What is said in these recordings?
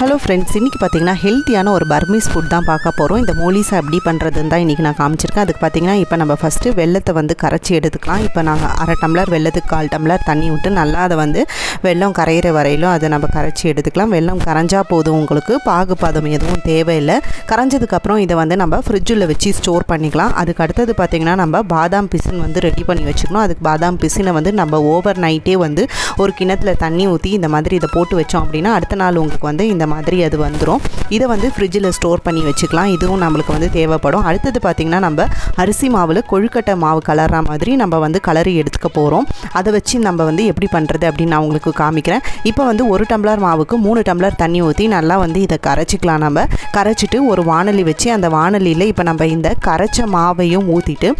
Hello friends, இன்றைக்கி பார்த்தீங்கன்னா ஹெல்த்தியான ஒரு பர்மீஸ் ஃபுட் தான் பார்க்க போகிறோம். இந்த மோலிஸா எப்படி பண்ணுறதுன்னு தான் இன்றைக்கி நான் காமிச்சிருக்கேன். அதுக்கு பார்த்தீங்கன்னா இப்போ நம்ம ஃபஸ்ட்டு வெள்ளத்தை வந்து கரைச்சி எடுத்துக்கலாம். இப்போ நாங்கள் அரை டம்ளர் வெள்ளத்துக்கு 1/4 டம்ளர் தண்ணி விட்டு நல்லா அதை வந்து வெள்ளம் கரையிற வரையிலும் அதை நம்ம கரைச்சி எடுத்துக்கலாம். வெள்ளம் கரைஞ்சா போதும், உங்களுக்கு பாகுபாதம் எதுவும் தேவையில்லை. கரைஞ்சதுக்கப்புறம் இதை வந்து நம்ம ஃப்ரிட்ஜில் வச்சு ஸ்டோர் பண்ணிக்கலாம். அதுக்கு அடுத்தது பார்த்திங்கன்னா நம்ம பாதாம் பிசின் வந்து ரெடி பண்ணி வச்சுக்கணும். அதுக்கு பாதாம் பிசினை வந்து நம்ம ஓவர் நைட்டே வந்து ஒரு கிணத்துல தண்ணி ஊற்றி இந்த மாதிரி இதை போட்டு வச்சோம் அப்படின்னா அடுத்த நாள் உங்களுக்கு வந்து இந்த மாதிரி அது வந்துடும். இதை வந்து ஃப்ரிட்ஜில் ஸ்டோர் பண்ணி வச்சுக்கலாம். இதுவும் நம்மளுக்கு வந்து தேவைப்படும். அடுத்தது பார்த்திங்கன்னா நம்ம அரிசி மாவில் கொழுக்கட்டை மாவு கலர்ற மாதிரி நம்ம வந்து கலரி எடுத்துக்க போகிறோம். அதை வச்சு நம்ம வந்து எப்படி பண்ணுறது அப்படின்னு நான் உங்களுக்கு காமிக்கிறேன். இப்போ வந்து 1 டம்ளர் மாவுக்கு 3 டம்ளர் தண்ணி ஊற்றி நல்லா வந்து இதை கரைச்சிக்கலாம். நம்ம கரைச்சிட்டு ஒரு வாணலி வச்சு அந்த வாணலியில் இப்போ நம்ம இந்த கரைச்ச மாவையும் ஊற்றிட்டு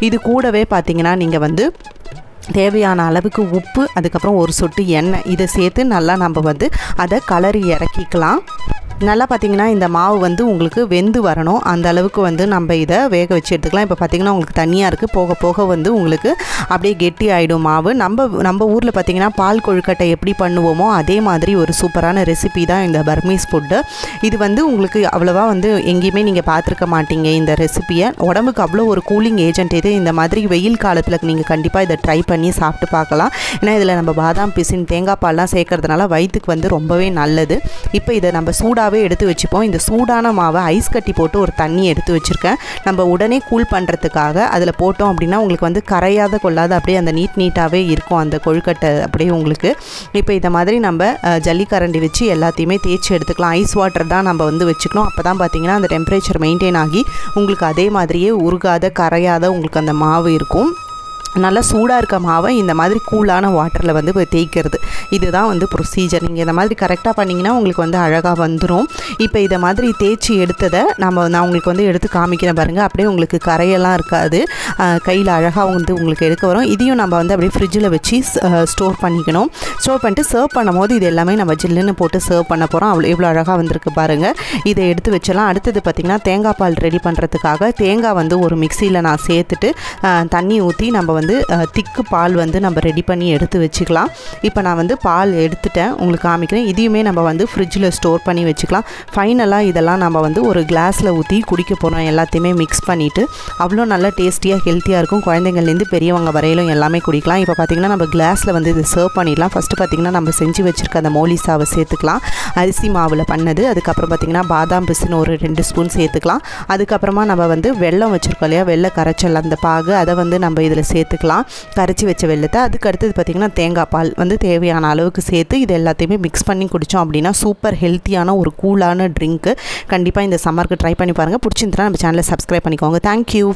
இது கூடவே பார்த்திங்கன்னா நீங்கள் வந்து தேவையான அளவுக்கு உப்பு, அதுக்கப்புறம் ஒரு சொட்டு எண்ணெய் இதை சேர்த்து நல்லா நம்ம வந்து அதை கலரி இறக்கிக்கலாம். நல்லா பார்த்திங்கன்னா இந்த மாவு வந்து உங்களுக்கு வெந்து வரணும். அந்த அளவுக்கு வந்து நம்ம இதை வேக வச்சு எடுத்துக்கலாம். இப்போ பார்த்திங்கன்னா உங்களுக்கு தண்ணியாக இருக்குது. போக போக வந்து உங்களுக்கு அப்படியே கெட்டி ஆகிடும் மாவு. நம்ம ஊரில் பார்த்திங்கன்னா பால் கொழுக்கட்டை எப்படி பண்ணுவோமோ அதே மாதிரி ஒரு சூப்பரான ரெசிபி தான் இந்த பர்மீஸ் ஃபுட்டு. இது வந்து உங்களுக்கு அவ்வளோவா வந்து எங்கேயுமே நீங்கள் பார்த்துருக்க மாட்டீங்க இந்த ரெசிப்பியை. உடம்புக்கு அவ்வளோ ஒரு கூலிங் ஏஜென்ட் இது. இந்த மாதிரி வெயில் காலத்தில் நீங்கள் கண்டிப்பாக இதை ட்ரை பண்ணி சாப்பிட்டு பார்க்கலாம். ஏன்னா இதில் நம்ம பாதாம் பிசின் தேங்காய் பால்லாம் சேர்க்கறதுனால வயிற்றுக்கு வந்து ரொம்பவே நல்லது. இப்போ இதை நம்ம சூடாக எடுத்து வச்சுப்போம். இந்த சூடான மாவை ஐஸ் கட்டி போட்டு ஒரு தண்ணி எடுத்து வச்சுருக்கேன். நம்ம உடனே கூல் பண்ணுறதுக்காக அதில் போட்டோம் அப்படின்னா உங்களுக்கு வந்து கரையாத கொள்ளாத அப்படியே அந்த நீட்டாகவே இருக்கும் அந்த கொழுக்கட்டை அப்படியே உங்களுக்கு. இப்போ இதை மாதிரி நம்ம ஜல்லிக்கரண்டி வச்சு எல்லாத்தையுமே தேய்ச்சி எடுத்துக்கலாம். ஐஸ் வாட்டர் தான் நம்ம வந்து வச்சுக்கணும். அப்போ தான் பார்த்திங்கன்னா அந்த டெம்பரேச்சர் மெயின்டைன் ஆகி உங்களுக்கு அதே மாதிரியே உருகாத கரையாத உங்களுக்கு அந்த மாவு இருக்கும். நல்லா சூடாக இருக்க மாவை இந்த மாதிரி கூலான வாட்டரில் வந்து தேய்க்கிறது, இதுதான் வந்து ப்ரொசீஜர். நீங்கள் இந்த மாதிரி கரெக்டாக பண்ணிங்கன்னா உங்களுக்கு வந்து அழகாக வந்துடும். இப்போ இதை மாதிரி தேய்ச்சி எடுத்ததை நான் உங்களுக்கு வந்து எடுத்து காமிக்கிறேன் பாருங்கள். அப்படியே உங்களுக்கு கரையெல்லாம் இருக்காது, கையில் அழகாக வந்து உங்களுக்கு எடுக்க வரும். இதையும் நம்ம வந்து அப்படியே ஃப்ரிட்ஜில் வச்சு ஸ்டோர் பண்ணிக்கணும். ஸ்டோர் பண்ணிட்டு சர்வ் பண்ணும் போது இது எல்லாமே நம்ம ஜில்லுன்னு போட்டு சர்வ் பண்ண போகிறோம். எவ்வளோ அழகாக வந்திருக்கு பாருங்கள். இதை எடுத்து வச்சலாம். அடுத்தது பார்த்திங்கன்னா தேங்காய் பால் ரெடி பண்ணுறதுக்காக தேங்காய் வந்து ஒரு மிக்சியில் நான் சேர்த்துட்டு தண்ணி ஊற்றி நம்ம வந்து திக்கு பால் வந்து நம்ம ரெடி பண்ணி எடுத்து வச்சுக்கலாம். இப்போ நான் வந்து பால் எடுத்துட்டேன், உங்களுக்கு காமிக்கிறேன். இதையுமே நம்ம வந்து ஃப்ரிட்ஜில் ஸ்டோர் பண்ணி வச்சுக்கலாம். ஃபைனலாக இதெல்லாம் நம்ம வந்து ஒரு கிளாஸில் ஊற்றி குடிக்க போகிறோம். எல்லாத்தையுமே மிக்ஸ் பண்ணிவிட்டு அவ்வளோ நல்லா டேஸ்டியாக ஹெல்த்தியாக இருக்கும். குழந்தைங்கள்லேருந்து பெரியவங்க வரையிலும் எல்லாமே குடிக்கலாம். இப்போ பார்த்திங்கன்னா நம்ம கிளாஸில் வந்து இது சர்வ் பண்ணிடலாம். ஃபஸ்ட்டு பார்த்திங்கன்னா நம்ம செஞ்சு வச்சுருக்க அந்த மோலிஸாவை சேர்த்துக்கலாம், அரிசி மாவில் பண்ணது. அதுக்கப்புறம் பார்த்திங்கன்னா பாதாம் பிசின் ஒரு 2 ஸ்பூன் சேர்த்துக்கலாம். அதுக்கப்புறமா நம்ம வந்து வெல்லம் வச்சுருக்கோம் இல்லையா, வெள்ளை கரைச்சல் அந்த பாகு, அதை வந்து நம்ம இதில் சேர்த்துக்கலாம், கரைச்சி வச்ச வெள்ளத்தை. அதுக்கு அடுத்தது பார்த்திங்கன்னா தேங்காய் பால் வந்து தேவையான அளவுக்கு சேர்த்து இது எல்லாத்தையுமே மிக்ஸ் பண்ணி குடித்தோம் அப்படின்னா சூப்பர் ஹெல்த்தியான ஒரு கூலான ட்ரிங்க்கு. கண்டிப்பாக இந்த சம்மருக்கு ட்ரை பண்ணி பாருங்கள். பிடிச்சிருந்தா நம்ம சேனலை சப்ஸ்கிரைப் பண்ணிக்கோங்க. தேங்க்யூ.